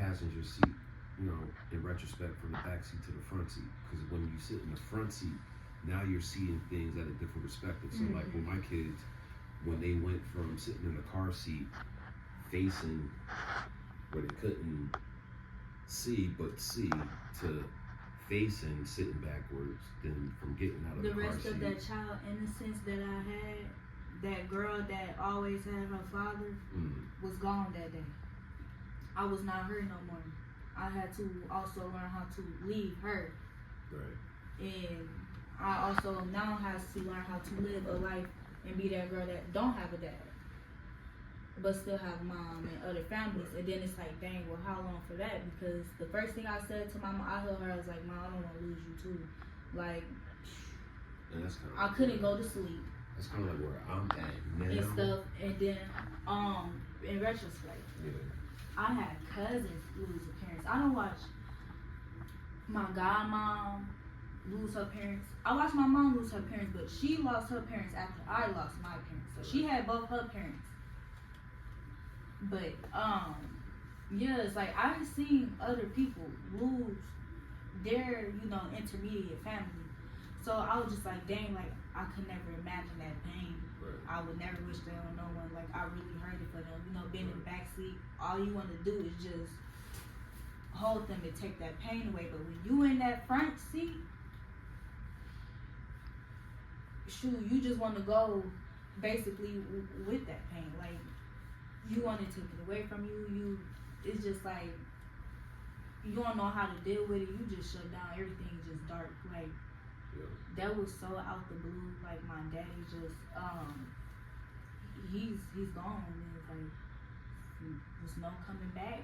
passenger seat, you know, in retrospect from the back seat to the front seat. Because when you sit in the front seat, now you're seeing things at a different perspective. So like with my kids, when they went from sitting in the car seat facing where they couldn't see but see to facing sitting backwards, then from getting out of the car seat. The rest of that child innocence that I had, that girl that always had her father, was gone that day. I was not her no more. I had to also learn how to leave her. Right. And I also now have to learn how to live a life and be that girl that don't have a dad, but still have mom and other families. And then it's like, dang, well, how long for that? Because the first thing I said to my mom, I told her, I was like, Mom, I don't want to lose you too. Like, and that's kind of I couldn't go to sleep. That's kind of like where I'm at now. And stuff. And then, in retrospect, I had cousins lose their parents. I don't watch my godmom lose her parents. I watched my mom lose her parents, but she lost her parents after I lost my parents. So she had both her parents. But yeah, it's like I've seen other people lose their, intermediate family. So I was just like, dang, like I could never imagine that pain. Right. I would never wish that on no one. Like I really hurt it for them. Being in the backseat, all you want to do is just hold them and take that pain away. But when you in that front seat, shoot, you just want to go basically with that pain. Like you want to take it away from you. It's just like you don't know how to deal with it. You just shut down. Everything's just dark. Like that was so out the blue. Like my daddy just he's gone. And it's like there's no coming back.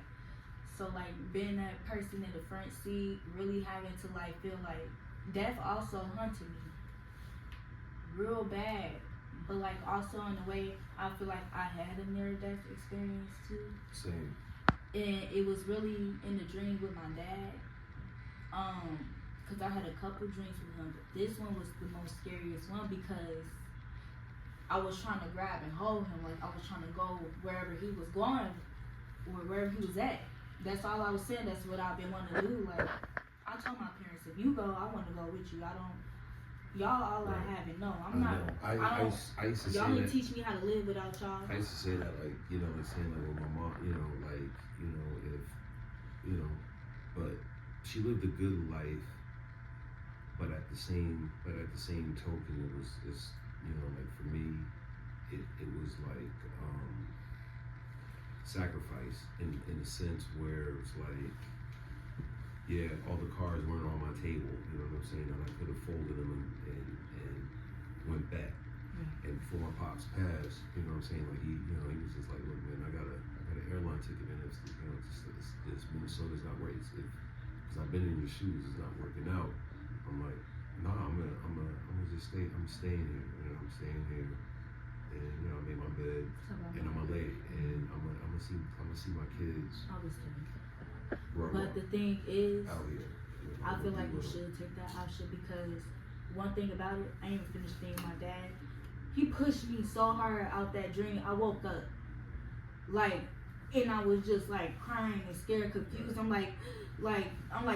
So like being that person in the front seat, really having to like feel like death also hunted me real bad, but like also in a way I feel like I had a near death experience too. Same. And it was really in the dream with my dad, because I had a couple dreams with him, but this one was the most scariest one because I was trying to grab and hold him. Like I was trying to go wherever he was going or wherever he was at. That's all I was saying. That's what I've been wanting to do. Like I told my parents, if you go, I want to go with you. I don't. Y'all all I have it. No, I'm not. I used to say y'all didn't that. teach me how to live without y'all. I used to say that, like, like saying like with my mom, like, if, but she lived a good life, but at the same token, it's like for me, it was like sacrifice in a sense where it's like, yeah, all the cards weren't on my table, you know what I'm saying? And I could have folded them and went back. And before my pops passed, you know what I'm saying? Like he was just like, look, man, I got an airline ticket, and it's Minnesota's not working. Because I've been in your shoes, it's not working out. I'm like, nah, I'm gonna just stay. I'm staying here. I'm staying here, and I made my bed, and I'm gonna lay, and I'm gonna see my kids. But the thing is, out here, I feel like you should take that option because one thing about it, I ain't even finished thing with my dad. He pushed me so hard out that dream. I woke up and I was just like crying and scared, confused. I'm like,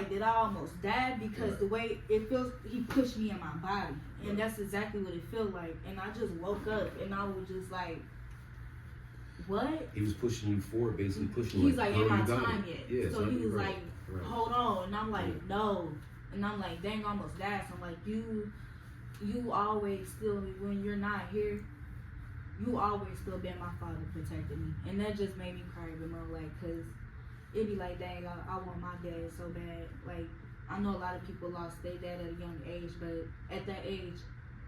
did I almost die? Because the way it feels, he pushed me in my body, and that's exactly what it felt like. And I just woke up, and I was just like, what? He was pushing you forward, basically pushing. He's like, ain't my time yet. Yeah, so he was like, hold on, and I'm like, yeah. no, and I'm like, dang, I almost died. So I'm like, you always still, when you're not here, you always still been my father protecting me. And that just made me cry even more, like, cause it'd be like, dang, I want my dad so bad. Like, I know a lot of people lost their dad at a young age, but at that age,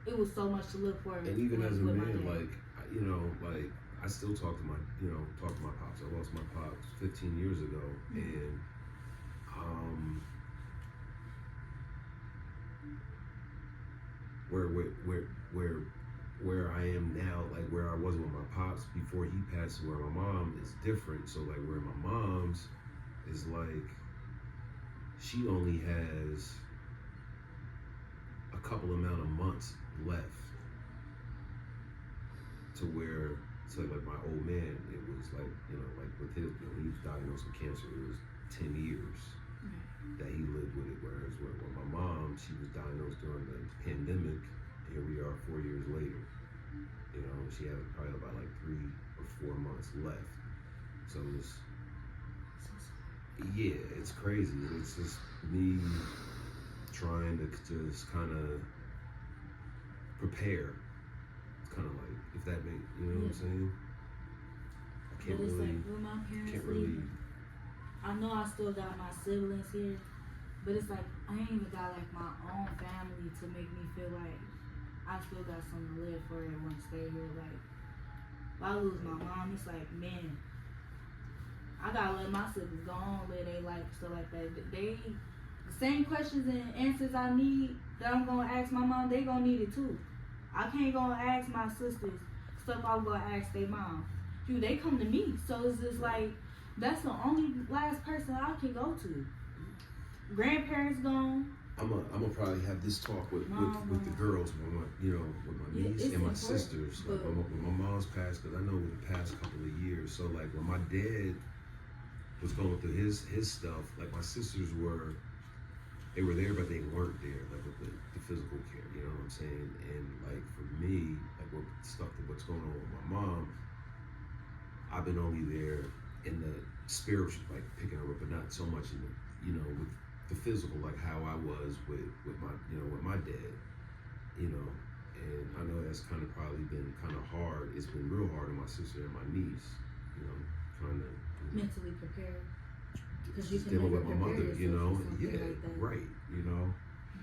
it was so much to look for. And even as a man, like, I still talk to my pops. I lost my pops 15 years ago, and where I am now, like where I was with my pops before he passed, where my mom is different. So like where my mom's is like, she only has a couple amount of months left to where, so like my old man, it was like, like with his, when he was diagnosed with cancer, it was 10 years that he lived with it. Whereas with my mom, she was diagnosed during the pandemic. Here we are 4 years later. You know, she had probably about like 3 or 4 months left. So it's, yeah, it's crazy. It's just me trying to just kind of prepare. It's kind of like, if that makes, you know what I'm saying? I can't but it's really, like when my parents can't leave, really. I know I still got my siblings here, but it's like I ain't even got like my own family to make me feel like I still got something to live for and want to stay here. Like if I lose my mom, it's like, man, I gotta let my siblings go on, live their life, stuff like that. They the same questions and answers I need that I'm gonna ask my mom, they gonna need it too. I can't go and ask my sisters stuff I'm gonna ask their mom. Dude, they come to me, so it's just like that's the only last person I can go to. Grandparents gone. I'm gonna probably have this talk with the girls, with my, you know, with my niece and my important, sisters. Like when my mom's passed, because I know in the past couple of years. So like when my dad was going through his stuff, like my sisters were there, but they weren't there, like with the physical care. You know what I'm saying? And like for me, like what's going on with my mom, I've been only there in the spiritual, like picking her up, but not so much in the, you know, with the physical, like how I was with my, you know, with my dad, you know. And I know that's kind of probably been kind of hard. It's been real hard on my sister and my niece, you know, trying to, you know, Mentally prepared. Because you just can dealing never with my prepare mother, you yourself know. for something Yeah, like that. right, you know.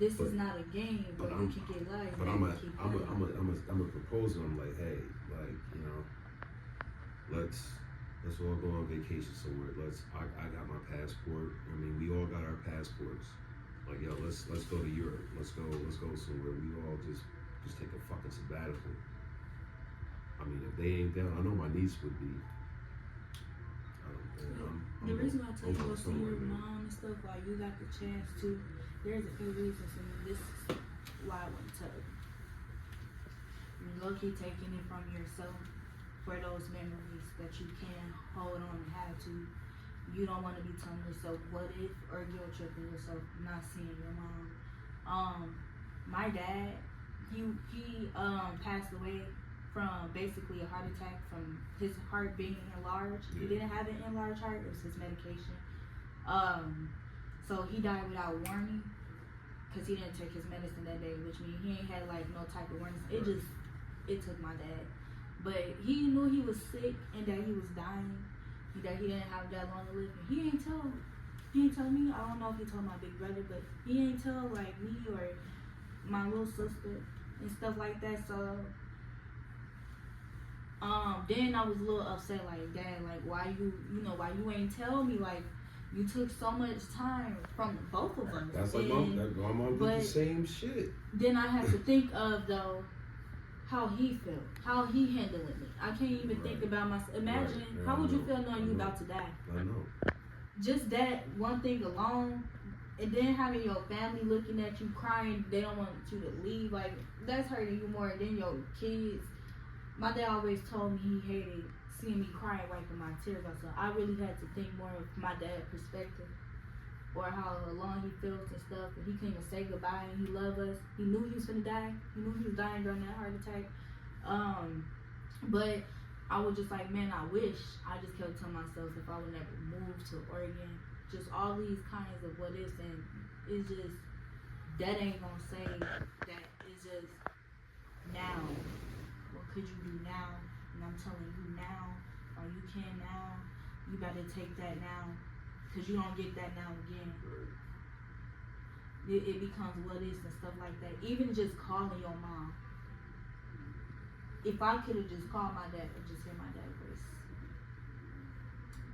This But- is not a game where but you can get life. But and I'm keep a playing. proposal. I'm like, hey, like, you know, let's all go on vacation somewhere. I got my passport. I mean, we all got our passports. Like, yo, let's go to Europe. Let's go somewhere. We all just take a fucking sabbatical. I mean, if they ain't down, I know my niece would be. The reason why I tell you I'm go see your somewhere, man. mom and stuff while you got the chance to, there's a few reasons, and this is why I wouldn't tell you. You're low-key taking it from yourself for those memories that you can hold on and have to. You don't want to be telling yourself what if, or guilt tripping yourself not seeing your mom. My dad, he passed away from basically a heart attack from his heart being enlarged. Yeah. He didn't have an enlarged heart, it was his medication. So he died without warning because he didn't take his medicine that day, which means he ain't had like no type of warning. It took my dad. But he knew he was sick and that he was dying, that he didn't have that long to live. And he ain't tell me. I don't know if he told my big brother, but he ain't tell like me or my little sister and stuff like that. So then I was a little upset, like, Dad, like, why you ain't tell me, like, you took so much time from both of us. That's like my mom did the same shit. Then I have to think of, though, how he felt, how he handling it. I can't even think about myself. Imagine, how would you feel knowing you about to die? I know. Just that one thing alone, and then having your family looking at you crying, they don't want you to leave, like, that's hurting you more than your kids. My dad always told me he hated seeing me cry and wiping my tears out, so I really had to think more of my dad's perspective, or how alone he feels and stuff, and he couldn't even say goodbye, and he loved us. He knew he was gonna die. He knew he was dying during that heart attack. But I was just like, man, I wish. I just kept telling myself if I would never move to Oregon, just all these kinds of what ifs, and it's just, that ain't gonna say that. It's just now. What could you do now? And I'm telling you now, or you can now, you better take that now, because you don't get that now again. It becomes what is and stuff like that. Even just calling your mom. If I could have just called my dad and just hear my dad's voice.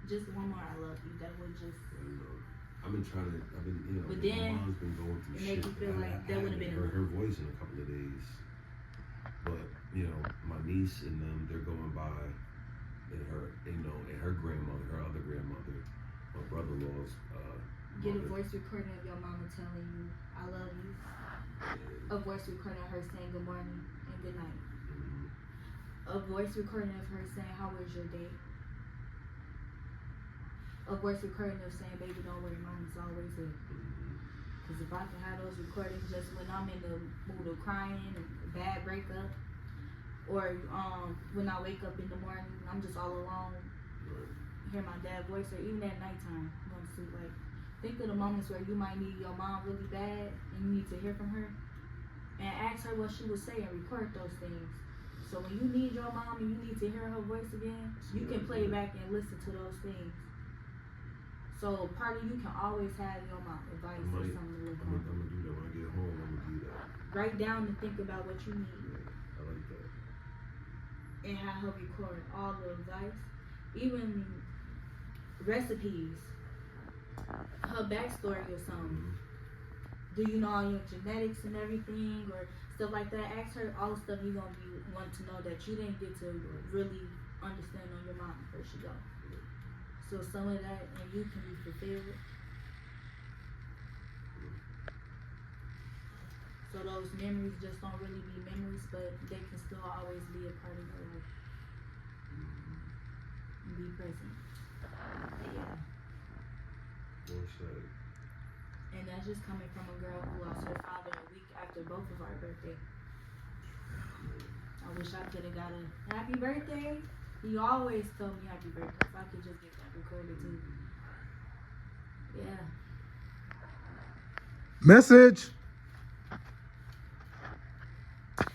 Just one more I love you, that would just... I've been, you know, But my then, mom's been going through it shit. make you feel like that would've been heard her voice in a couple of days. But, you know, my niece and them, they're going by, and her, you know, and her grandmother, her other grandmother, my brother-in-law's Get a mother. voice recording of your mama telling you, I love you. A voice recording of her saying good morning and good night. Mhm. A voice recording of her saying, how was your day? a voice recording of saying, "Baby, don't worry, mama's always here." Because if I can have those recordings just when I'm in the mood of crying, a bad breakup, or when I wake up in the morning, I'm just all alone, hear my dad's voice, or even at nighttime, going to sleep. Like, think of the moments where you might need your mom really bad and you need to hear from her, and ask her what she would say and record those things. So when you need your mom and you need to hear her voice again, you can play back and listen to those things. So part of you can always have your mom advice or something to look I'm on. gonna do that when I get home. I'm gonna do that. Write down and think about what you need. Yeah, I like that. And have her record all the advice, even recipes, her backstory or something. Do you know all your genetics and everything, or stuff like that? Ask her all the stuff you're gonna want to know that you didn't get to really understand on your mom before she go. So some of that and you can be fulfilled. So those memories just don't really be memories, but they can still always be a part of your life. And be present. Yeah. Well said. And that's just coming from a girl who lost her father a week after both of our birthday. I wish I could have got a happy birthday. He always told me happy birthday, if I could just get that recorded too. Yeah. Message.